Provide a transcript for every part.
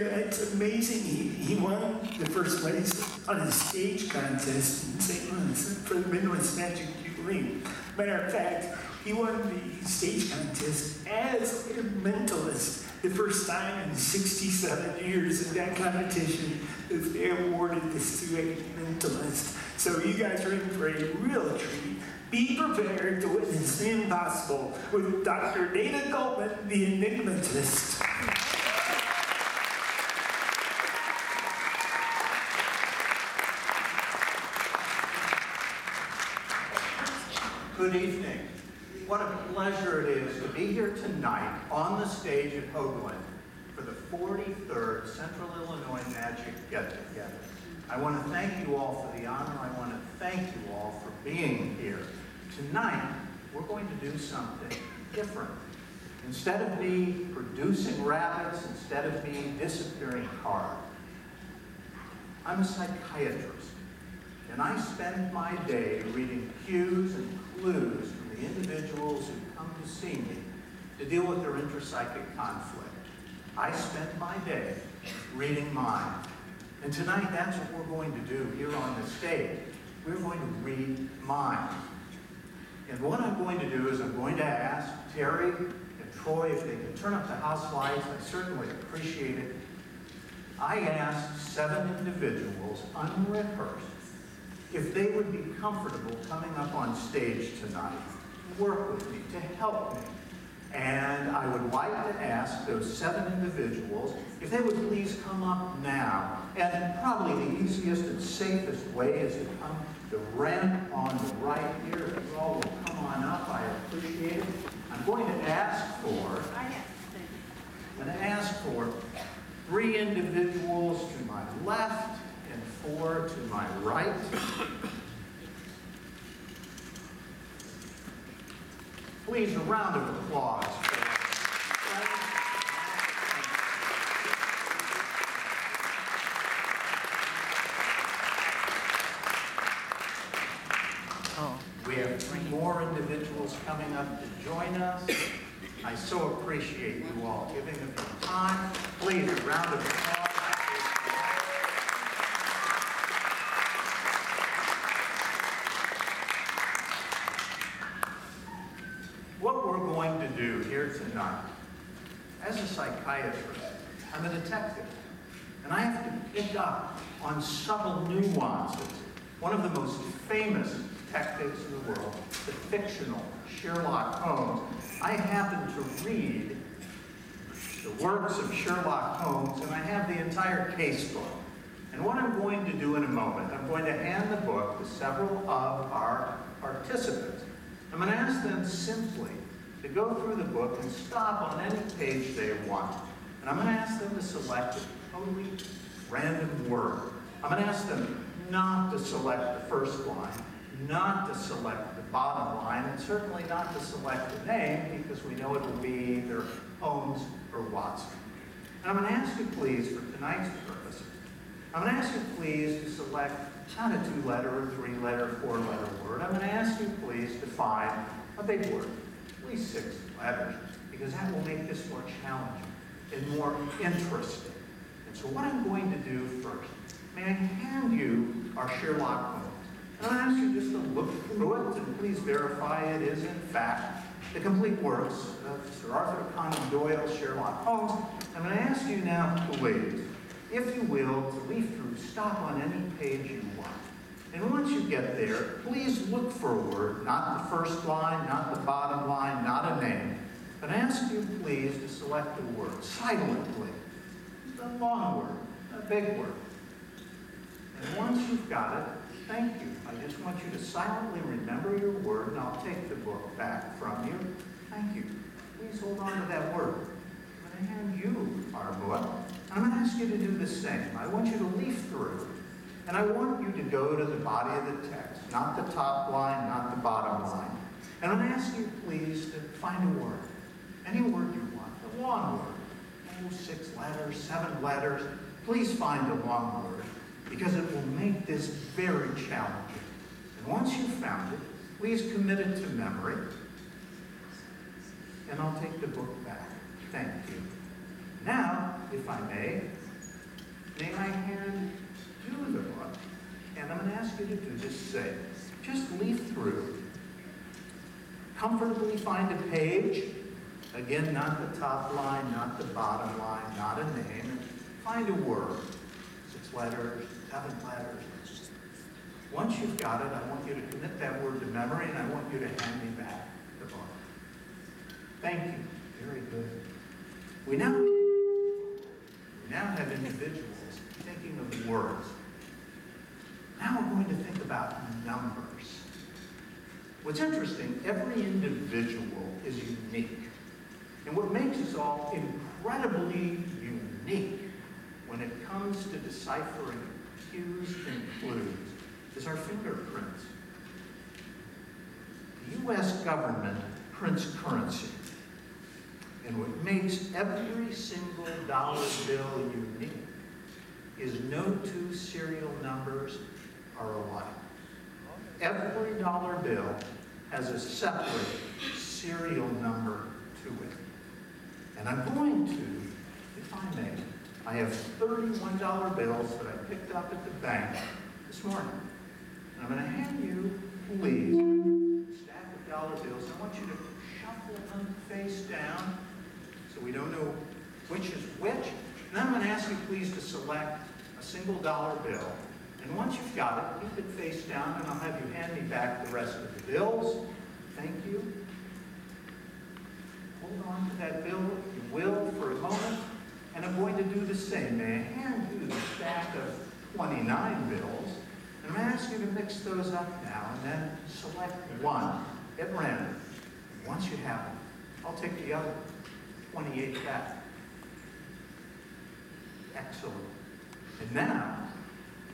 it's amazing. He won the first place on a stage contest in St. Louis for the Midwest Magic Jubilee. Matter of fact, he won the stage contest as a mentalist the first time in 67 years in that competition. They awarded this to a mentalist. So you guys are in for a real treat. Be prepared to witness the impossible with Dr. Dana Goldman, the Enigmatist. Good evening. What a pleasure it is to be here tonight on the stage at Goldman for the 43rd Central Illinois Magic Get-Together. I want to thank you all for the honor. I want to thank you all for being here. Tonight, we're going to do something different. Instead of me producing rabbits, instead of me disappearing cards, I'm a psychiatrist, and I spend my day reading cues and clues from the individuals who come to see me to deal with their intrapsychic conflict. I spend my day reading minds. And tonight, that's what we're going to do here on the stage. We're going to read minds. And what I'm going to do is I'm going to ask Terry and Troy if they can turn up the house lights. I certainly appreciate it. I asked 7 individuals, unrehearsed, if they would be comfortable coming up on stage tonight, work with me, to help me. And I would like to ask those 7 individuals if they would please come up now. And probably the easiest and safest way is to come the ramp on the right here. If you all will come on up, I appreciate it. I'm going to ask for 3 individuals to my left and 4 to my right. Please, a round of applause for We have 3 more individuals coming up to join us. I so appreciate you all giving of your time. Please, a round of applause. What we're going to do here tonight, as a psychiatrist, I'm a detective, and I have to pick up on subtle nuances. One of the most famous detectives in the world, the fictional Sherlock Holmes. I happen to read the works of Sherlock Holmes, and I have the entire case book. And what I'm going to do in a moment, I'm going to hand the book to several of our participants. I'm going to ask them simply to go through the book and stop on any page they want. And I'm going to ask them to select a totally random word. I'm going to ask them not to select the first line, not to select the bottom line, and certainly not to select the name, because we know it will be either Holmes or Watson. And I'm going to ask you, please, for tonight's purpose, I'm going to ask you, please, to select not a 2-letter or 3-letter, 4-letter word. I'm going to ask you, please, to find a big word, at least 6 letters, because that will make this more challenging and more interesting. And so what I'm going to do first, may I hand you our Sherlock Holmes? And I'll ask you just to look through it and please verify it is, in fact, the complete works of Sir Arthur Conan Doyle's Sherlock Holmes. I'm going to ask you now, please, if you will, to leaf through, stop on any page you want. And once you get there, please look for a word, not the first line, not the bottom line, not a name, but ask you, please, to select a word silently. A long word, a big word. And once you've got it, thank you. I just want you to silently remember your word, and I'll take the book back from you. Thank you. Please hold on to that word. I'm going to hand you our book. I'm going to ask you to do the same. I want you to leaf through, and I want you to go to the body of the text, not the top line, not the bottom line. And I'm going to ask you, please, to find a word, any word you want, a long word, 6 letters, 7 letters. Please find a long word, because it will make this very challenging. And once you've found it, please commit it to memory, and I'll take the book back. Thank you. Now, if I may, may I hand you the book? And I'm going to ask you to do this same. Just leaf through. Comfortably find a page. Again, not the top line, not the bottom line, not a name. And find a word. 6 letters, 7 letters. Once you've got it, I want you to commit that word to memory, and I want you to hand me back the book. Thank you. Very good. We now have individuals thinking of words. Now we're going to think about numbers. What's interesting, every individual is unique. And what makes us all incredibly unique when it comes to deciphering cues and clues is our fingerprints. The U.S. government prints currency. And what makes every single dollar bill unique is no 2 serial numbers are alike. Every dollar bill has a separate serial number to it. And I'm going to, if I may, I have $31 bills that I picked up at the bank this morning. And I'm going to hand you, please, a stack of dollar bills. I want you to shuffle them face down so we don't know which is which. And I'm going to ask you, please, to select a single dollar bill. And once you've got it, keep it face down, and I'll have you hand me back the rest of the bills. Thank you. Hold on to that bill, if you will, for a moment. And I'm going to do the same. May I hand you the stack of 29 bills? And I'm going to ask you to mix those up now, and then select one at random. Once you have it, I'll take the other 28 back. Excellent. And now,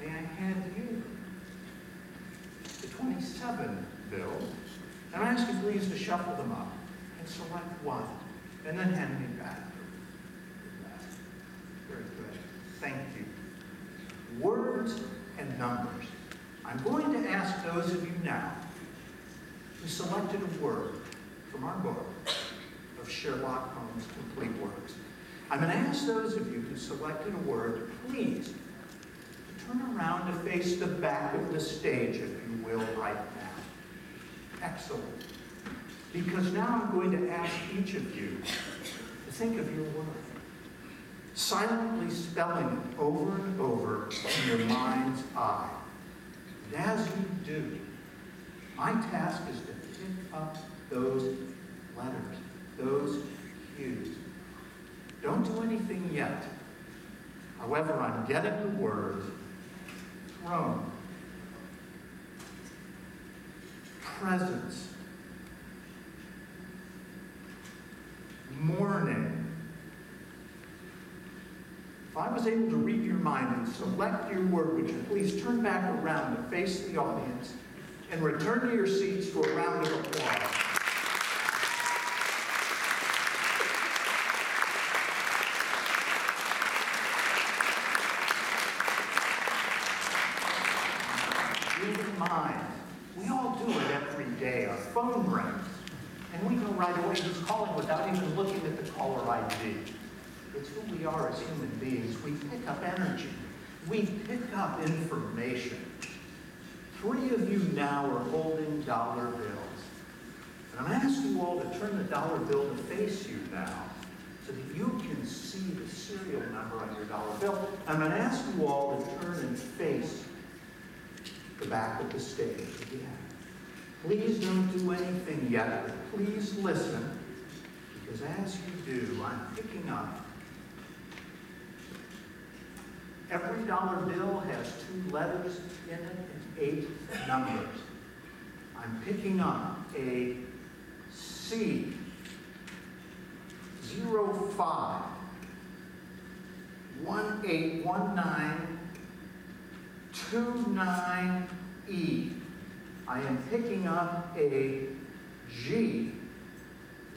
may I hand you the 27 bills? And I ask you please to shuffle them up and select one, and then hand me back. Very good. Thank you. Words and numbers. I'm going to ask those of you now who selected a word from our book of Sherlock Holmes' Complete Works. I'm going to ask those of you who selected a word, please, turn around to face the back of the stage, if you will, right now. Excellent. Because now I'm going to ask each of you to think of your word, silently spelling it over and over in your mind's eye. And as you do, my task is to pick up those letters, those cues. Don't do anything yet. However, I'm getting the word throne, presence, morning. If I was able to read your mind and select your word, would you please turn back around to face the audience and return to your seats for a round of applause. Mind. We all do it every day. Our phone rings, and we know right away who's calling without even looking at the caller ID. It's who we are as human beings. We pick up energy. We pick up information. 3 of you now are holding dollar bills. And I'm going to ask you all to turn the dollar bill to face you now so that you can see the serial number on your dollar bill. I'm going to ask you all to turn and face the back of the stage again. Please don't do anything yet, but please listen, because as you do, I'm picking up. Every dollar bill has 2 letters in it and 8 numbers. I'm picking up a C, 05, 181929E. I am picking up a G,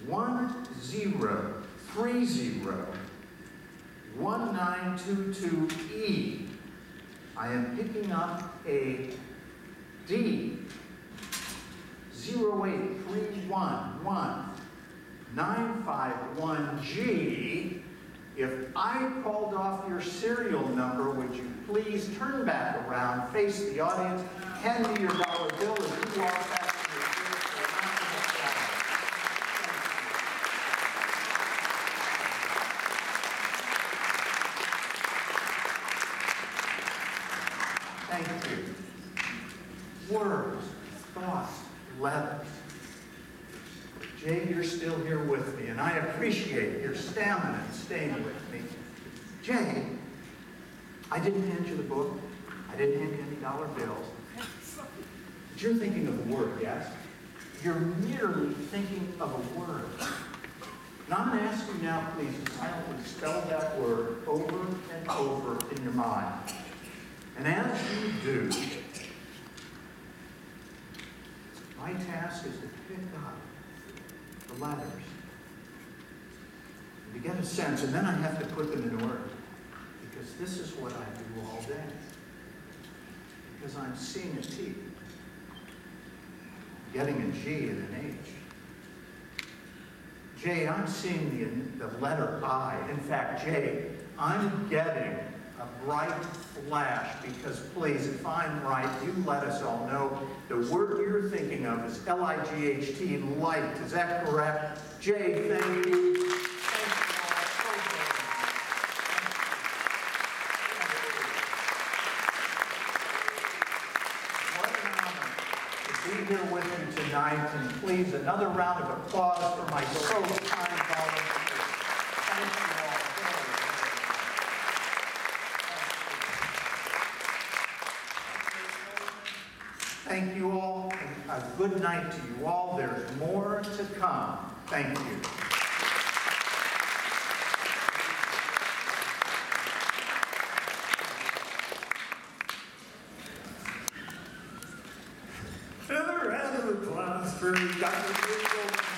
10301922E. I am picking up a D, 083119551G. If I called off your serial number, would you please turn back around, face the audience, hand me your dollar bill as you walk back to your seat for a round of applause. Thank you. Words, thoughts, letters. Jay, you're still here with me, and I appreciate your stamina in staying with me. Jay, I didn't hand you the book. I didn't hand you any dollar bills. But you're thinking of a word, yes? You're merely thinking of a word. And I'm going to ask you now, please, to silently spell that word over and over in your mind. And as you do, my task is to pick up the letters and to get a sense, and then I have to put them in order, because this is what I do all day. Because I'm seeing a T, getting a G and an H. J, I'm seeing the letter I. In fact, J, I'm getting a bright flash, because please, if I'm right, you let us all know the word you're thinking of is L-I-G-H-T, light. Is that correct? Jay, thank you. Thank you all so very much. What an honor to be here with you tonight, and please, another round of applause for my so kind volunteers. Thank you all very much. Thank you all, and a good night to you all. There's more to come. Thank you. Another round of applause for Dr. Goldman.